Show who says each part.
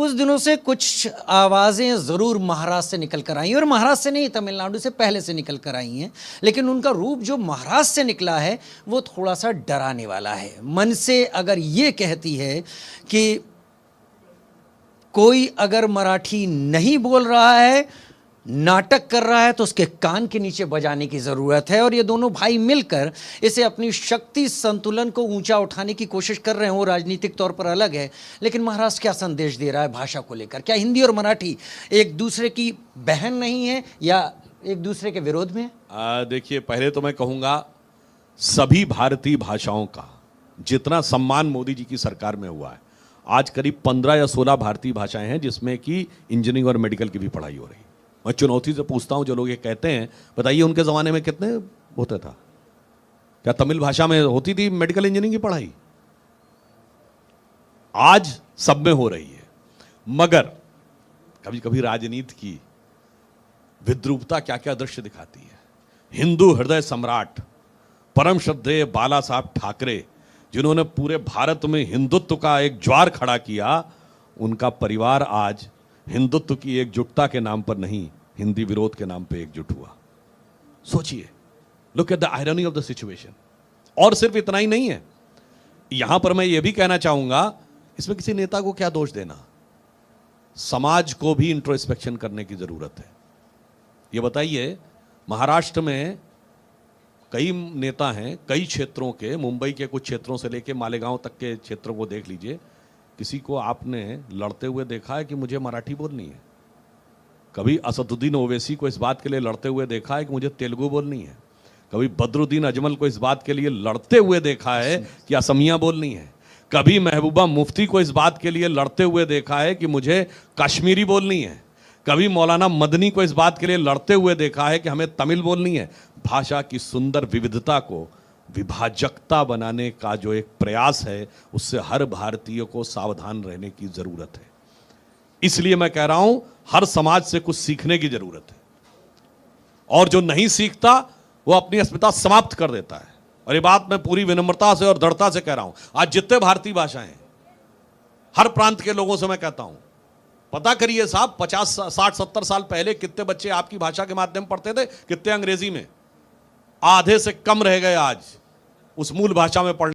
Speaker 1: कुछ दिनों से कुछ आवाज़ें ज़रूर महाराष्ट्र से निकल कर आई हैं और महाराष्ट्र से नहीं, तमिलनाडु से पहले से निकल कर आई हैं, लेकिन उनका रूप जो महाराष्ट्र से निकला है वो थोड़ा सा डराने वाला है। मन से अगर ये कहती है कि कोई अगर मराठी नहीं बोल रहा है, नाटक कर रहा है, तो उसके कान के नीचे बजाने की ज़रूरत है। और ये दोनों भाई मिलकर इसे अपनी शक्ति संतुलन को ऊंचा उठाने की कोशिश कर रहे हैं। वो राजनीतिक तौर पर अलग है, लेकिन महाराष्ट्र क्या संदेश दे रहा है भाषा को लेकर? क्या हिंदी और मराठी एक दूसरे की बहन नहीं है या एक दूसरे के विरोध में है?
Speaker 2: देखिए, पहले तो मैं कहूँगा सभी भारतीय भाषाओं का जितना सम्मान मोदी जी की सरकार में हुआ है, आज करीब 15 या 16 भारतीय भाषाएं हैं जिसमें कि इंजीनियरिंग और मेडिकल की भी पढ़ाई हो रही है। मैं चुनौती से पूछता हूं, जो लोग ये कहते हैं, बताइए उनके ज़माने में कितने होता था? क्या तमिल भाषा में होती थी मेडिकल इंजीनियरिंग की पढ़ाई? आज सब में हो रही है। मगर कभी कभी राजनीति की विद्रूपता क्या क्या दृश्य दिखाती है। हिंदू हृदय सम्राट परम श्रद्धेय बाला साहब ठाकरे, जिन्होंने पूरे भारत में हिंदुत्व का एक ज्वार खड़ा किया, उनका परिवार आज हिंदुत्व की एकजुटता के नाम पर नहीं, हिंदी विरोध के नाम पर एकजुट हुआ। सोचिए, look at the irony of the situation. और सिर्फ इतना ही नहीं है, यहां पर मैं यह भी कहना चाहूंगा, इसमें किसी नेता को क्या दोष देना, समाज को भी इंट्रोस्पेक्शन करने की जरूरत है। ये बताइए, महाराष्ट्र में कई नेता हैं, कई क्षेत्रों के, मुंबई के कुछ क्षेत्रों से लेकर मालेगांव तक के क्षेत्रों को देख लीजिए, किसी को आपने लड़ते हुए देखा है कि मुझे मराठी बोलनी है? कभी असदुद्दीन ओवैसी को इस बात के लिए लड़ते हुए देखा है कि मुझे तेलुगु बोलनी है? कभी बदरुद्दीन अजमल को इस बात के लिए लड़ते हुए देखा है कि असमिया बोलनी है? कभी महबूबा मुफ्ती को इस बात के लिए लड़ते हुए देखा है कि मुझे कश्मीरी बोलनी है? कभी मौलाना मदनी को इस बात के लिए लड़ते हुए देखा है कि हमें तमिल बोलनी है? भाषा की सुंदर विविधता को विभाजकता बनाने का जो एक प्रयास है, उससे हर भारतीय को सावधान रहने की जरूरत है। इसलिए मैं कह रहा हूं, हर समाज से कुछ सीखने की जरूरत है, और जो नहीं सीखता वो अपनी अस्मिता समाप्त कर देता है। और ये बात मैं पूरी विनम्रता से और दृढ़ता से कह रहा हूं। आज जितने भारतीय भाषाएं हैं, हर प्रांत के लोगों से मैं कहता हूं, पता करिए साहब, 50 60 70 साल पहले कितने बच्चे आपकी भाषा के माध्यम पढ़ते थे, कितने अंग्रेजी में? आधे से कम रह गए आज उस मूल भाषा में पढ़ने।